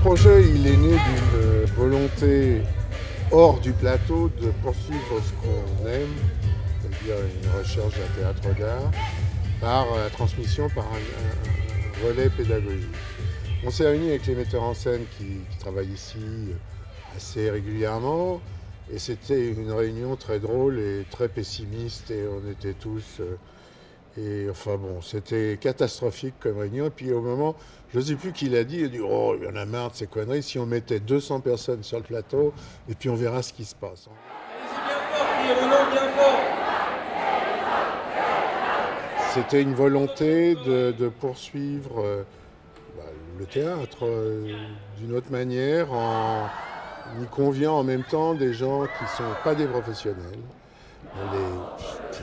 projet, il est né d'une volonté hors du plateau de poursuivre ce qu'on aime, c'est-à-dire une recherche d'un théâtre d'art, par la transmission, par un relais pédagogique. On s'est réunis avec les metteurs en scène qui travaillent ici assez régulièrement, et c'était une réunion très drôle et très pessimiste, et on était tous... Et enfin bon, c'était catastrophique comme réunion. Et puis au moment, je ne sais plus qui l'a dit, il a dit « Oh, il y en a marre de ces conneries, si on mettait 200 personnes sur le plateau, et puis on verra ce qui se passe. » Allez-y bien fort, criez le nom bien fort. C'était une volonté de poursuivre le théâtre d'une autre manière, en y conviant en même temps des gens qui ne sont pas des professionnels.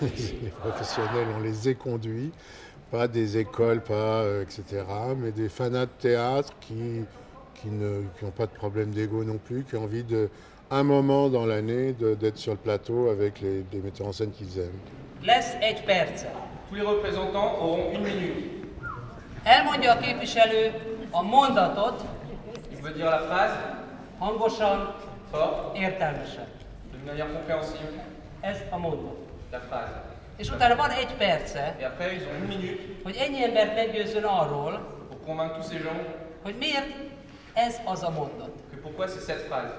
Les professionnels, on les éconduit, pas des écoles, pas etc., mais des fanats de théâtre qui n'ont pas de problème d'ego non plus, qui ont envie un moment dans l'année d'être sur le plateau avec des metteurs en scène qu'ils aiment. Lesz egy perce. Tous les représentants auront 1 minute. Elmondja a képviselő a mondatot, Il veut dire la phrase hangosan, fort, értelmesen. de manière compréhensible, Ez a mondat. la phrase. És utána van egy perce, Et après, ils ont 1 minute hogy ennyi embert meggyőzzön arról, pour convaincre tous ces gens hogy miért ez az a mondat, que pourquoi c'est cette phrase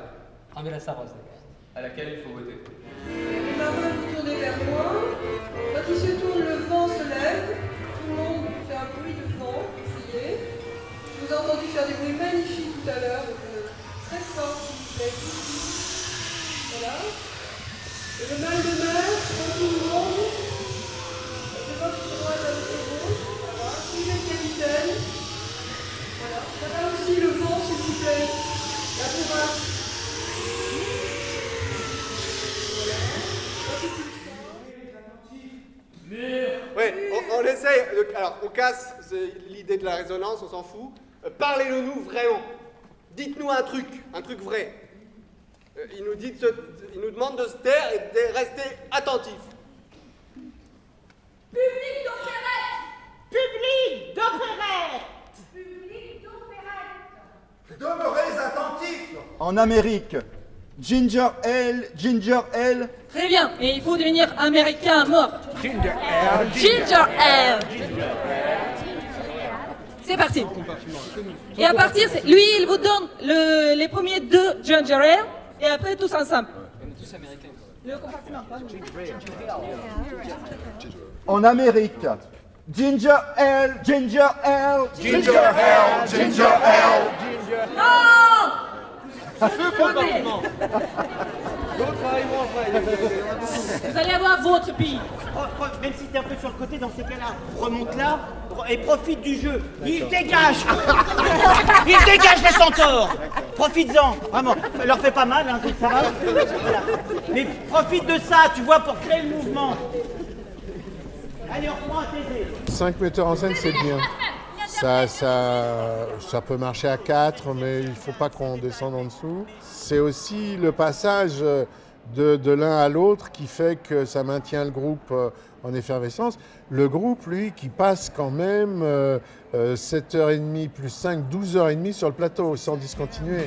amire szavazni kell. à laquelle il faut voter. Les marins vous tournez vers moi. Quand il se tourne, le vent se lève. Tout le monde fait un bruit de vent. Essayez. Je vous ai entendu faire des bruits magnifiques tout à l'heure. Très fort, s'il vous plaît. Voilà. Et le mal de mer, pour tout le monde. De votre droite à votre gauche. Voilà. Suivez le capitaine. Voilà. Ça va aussi le vent, s'il vous plaît. La bourrasse. Ouais, on essaye, alors on casse l'idée de la résonance, on s'en fout. Parlez-le-nous vraiment. Dites-nous un truc vrai. Il nous demande de se taire et de rester attentif. Public d'opérette. Public d'opérette. Public d'opérette. Demeurez attentifs. En Amérique, ginger ale. Très bien, et il faut devenir américain mort. Ginger ale. C'est parti. Et à partir, lui, il vous donne les premiers 2 ginger ale, et après tous ensemble. On est tous américains. Le compartiment, pardon. En Amérique, ginger ale. Non! Le compartiment. D'autres arriveront après. Vous allez avoir votre pays. Même si t'es un peu sur le côté, dans ces cas-là, remonte là et profite du jeu. Il dégage. Il dégage les centaures. Profites-en, vraiment. Leur fait pas mal, hein, donc ça va. Voilà. Mais profite de ça, tu vois, pour créer le mouvement. Allez, on reprend à t'aider. 5 metteurs en scène, c'est bien. Ça peut marcher à 4, mais il ne faut pas qu'on descende en dessous. C'est aussi le passage de l'un à l'autre qui fait que ça maintient le groupe en effervescence. Le groupe, lui, qui passe quand même 7h30 plus 5, 12h30 sur le plateau, sans discontinuer.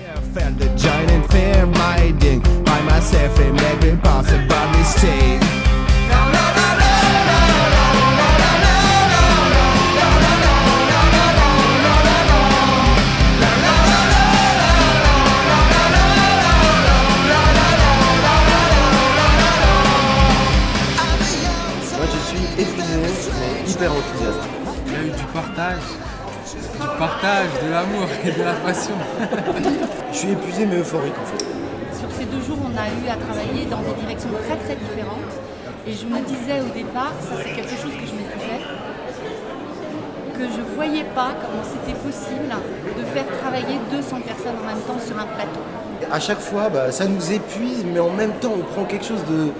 Hyper enthousiaste. Il y a eu du partage, de l'amour et de la passion. Je suis épuisé mais euphorique en fait. Sur ces 2 jours, on a eu à travailler dans des directions très très différentes. Et je me disais au départ, ça c'est quelque chose que je me disais, que je ne voyais pas comment c'était possible de faire travailler 200 personnes en même temps sur un plateau. À chaque fois, ça nous épuise, mais en même temps, on prend quelque chose de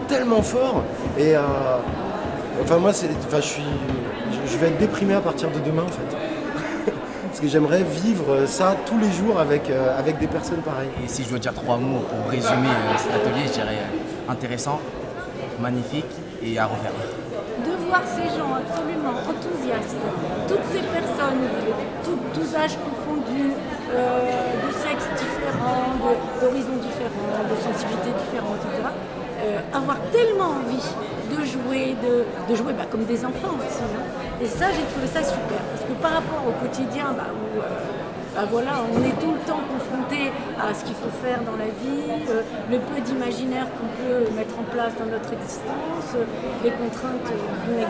tellement fort. Et enfin, moi, je vais être déprimé à partir de demain, en fait. Parce que j'aimerais vivre ça tous les jours avec des personnes pareilles. Et si je dois dire 3 mots pour résumer cet atelier, je dirais intéressant, magnifique et à refaire. De voir ces gens absolument enthousiastes, toutes ces personnes, tous âges confondus, de sexes différents, d'horizons différents, de sensibilités différentes, etc., avoir tellement envie de jouer comme des enfants aussi. Hein. Et ça, j'ai trouvé ça super. Parce que par rapport au quotidien, où voilà, on est tout le temps confronté à ce qu'il faut faire dans la vie, le peu d'imaginaire qu'on peut mettre en place dans notre existence, les contraintes de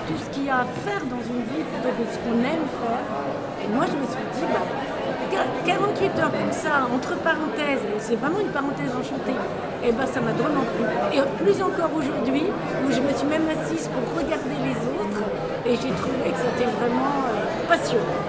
tout ce qu'il y a à faire dans une vie plutôt que ce qu'on aime faire. Et moi, je me suis dit, 48 heures comme ça, entre parenthèses, c'est vraiment une parenthèse enchantée, et ça m'a drôlement plu. Et plus encore aujourd'hui, où je me suis même assise pour regarder les autres, et j'ai trouvé que c'était vraiment passionnant.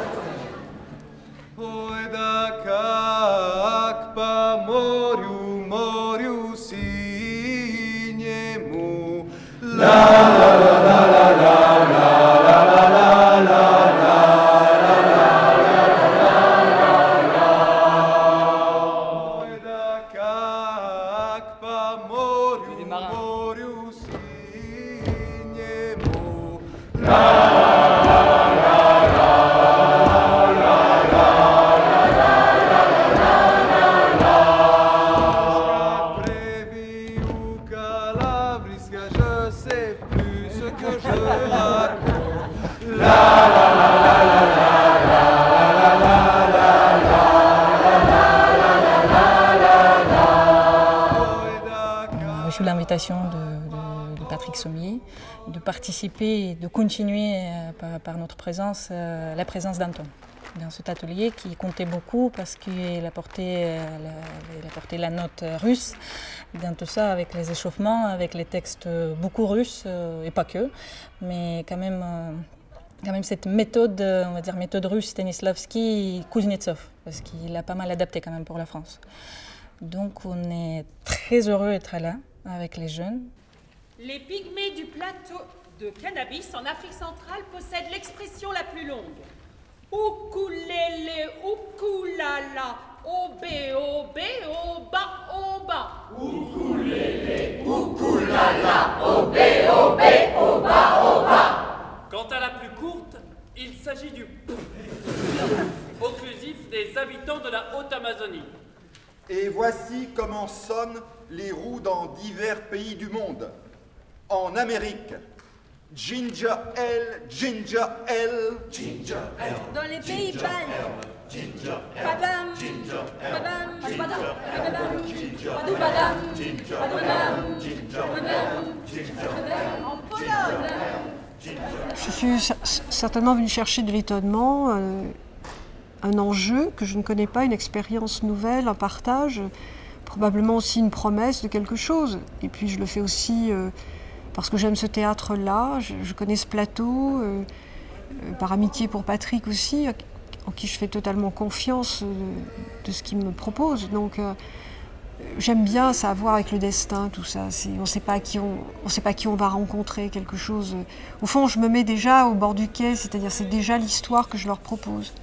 Sous l'invitation de Patrick Sommier, de participer et de continuer par notre présence, la présence d'Anton dans cet atelier qui comptait beaucoup parce qu'il apportait la note russe dans tout ça, avec les échauffements, avec les textes beaucoup russes, et pas que, mais quand même cette méthode, on va dire méthode russe Stanislavski-Kuznetsov, parce qu'il a pas mal adapté quand même pour la France. Donc on est très heureux d'être là avec les jeunes. Les pygmées du plateau de cannabis en Afrique centrale possèdent l'expression la plus longue. Ukulele, ukulala, obé, obé, oba, oba. Ukulele, ukulala, obé, obé, oba, oba. Quant à la plus courte, il s'agit du occlusif des habitants de la Haute-Amazonie. Et voici comment sonnent les roues dans divers pays du monde. En Amérique, ginger ale, ginger ale, ginger ale. Dans les pays baltes, ginger ale, padam, ginger ale, padam, ginger padam, ale, padam, ginger padou, ale, padam, ginger padou, ale, padam, ginger padam, ale, ginger ale. en Pologne. Je suis certainement venue chercher de l'étonnement, un enjeu que je ne connais pas, une expérience nouvelle, un partage, probablement aussi une promesse de quelque chose. Et puis je le fais aussi parce que j'aime ce théâtre-là, je connais ce plateau, par amitié pour Patrick aussi, en qui je fais totalement confiance de ce qu'il me propose. Donc j'aime bien ça, avoir avec le destin, tout ça. On ne sait pas qui on va rencontrer, quelque chose. Au fond, je me mets déjà au bord du quai, c'est-à-dire c'est déjà l'histoire que je leur propose.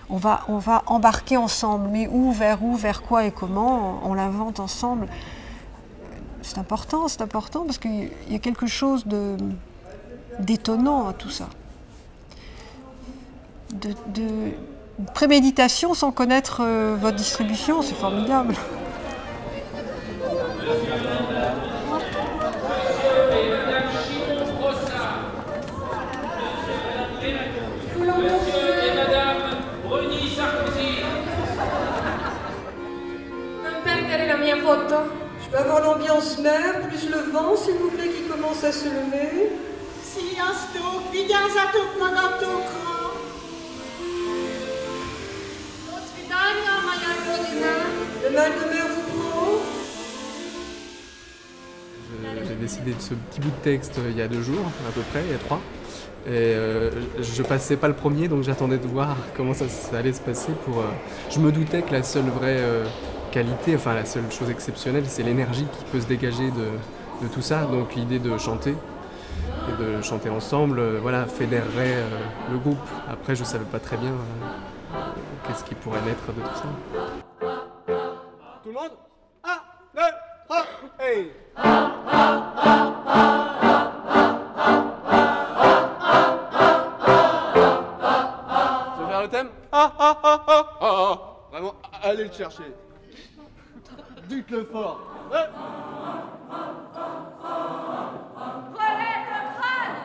On va embarquer ensemble, mais où, vers quoi et comment, on l'invente ensemble. C'est important parce qu'il y a quelque chose d'étonnant à tout ça. De préméditation sans connaître votre distribution, c'est formidable. Je peux avoir l'ambiance mer, plus le vent, s'il vous plaît, qui commence à se lever. Sziasztok, vigyázzatok magatokra! Do swidania, moja rodzina! Le mal de mer vous prend? J'ai décidé de ce petit bout de texte il y a 2 jours, à peu près, il y a 3. Et je passais pas le premier, donc j'attendais de voir comment ça allait se passer. Je me doutais que la seule vraie qualité, enfin la seule chose exceptionnelle, c'est l'énergie qui peut se dégager de tout ça. Donc l'idée de chanter, et de chanter ensemble, voilà, fédérerait le groupe. Après, je savais pas très bien qu'est-ce qui pourrait naître de tout ça. Tout le monde 1, 2, 3, et... Vraiment, allez le chercher. Dites-le fort. Relève le crâne.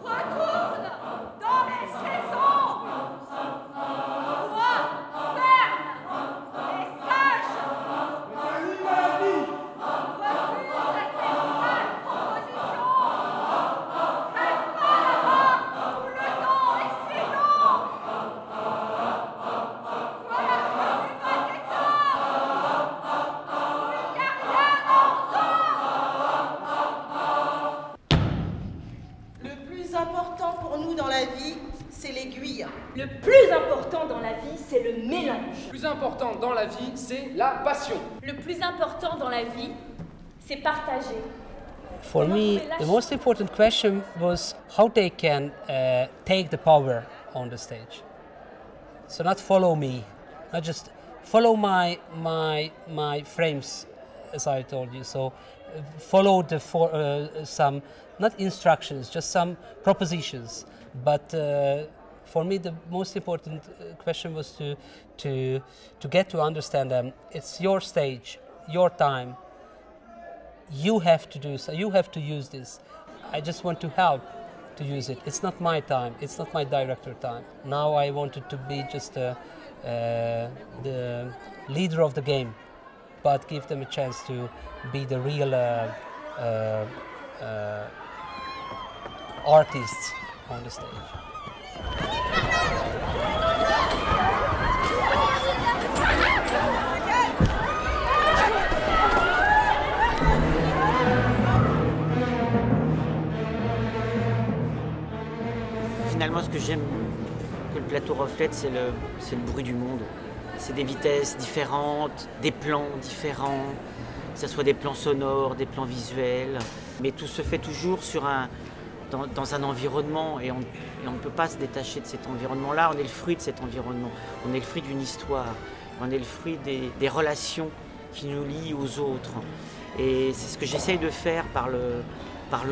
Retourne dans les saisons. Sois ferme et sage. Refuse cette proposition. Crève pas là-bas où le temps est si long. Voilà que tu vas Le plus important pour nous dans la vie, c'est l'aiguille. Le plus important dans la vie, c'est le mélange. Le plus important dans la vie, c'est la passion. Le plus important dans la vie, c'est partager. For me, the most important question was how they can take the power on the stage. So not follow me, not just follow my frames, as I told you. So follow the some not instructions, just some propositions. But for me, the most important question was to get to understand them. It's your stage, your time. You have to do so. You have to use this. I just want to help to use it. It's not my time. It's not my director time. Now I wanted to be just the leader of the game, but give them a chance to be the real artists on the stage. Finalement, ce que j'aime que le plateau reflète, c'est le bruit du monde. C'est des vitesses différentes, des plans différents, que ce soit des plans sonores, des plans visuels. Mais tout se fait toujours dans un environnement et on ne peut pas se détacher de cet environnement-là. On est le fruit de cet environnement, on est le fruit d'une histoire, on est le fruit des relations qui nous lient aux autres. Et c'est ce que j'essaye de faire par le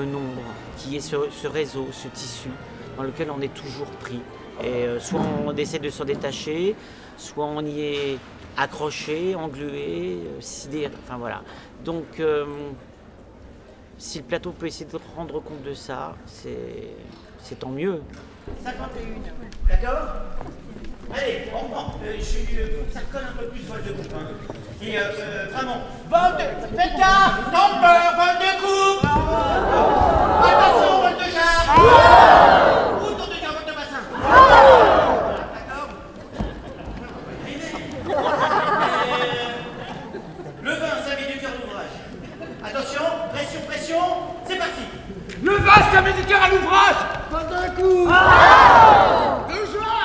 nombre, qui est ce réseau, ce tissu, dans lequel on est toujours pris. Et soit on essaie de s'en détacher, soit on y est accroché, englué, sidéré, enfin voilà. Donc si le plateau peut essayer de rendre compte de ça, c'est tant mieux. 51, d'accord? Allez, on prend. Ça colle un peu plus vol de coupe. Hein. Et vraiment, vol de... Faites gaffe! Tomber, vol de coupe! Attention, vol de jarre! Autour de jarre, vol de bassin! D'accord? Le vin, ça met du cœur à l'ouvrage. Attention, pression, pression, c'est parti! Le vin, ça met du cœur à l'ouvrage. Vol de coupe! De joie.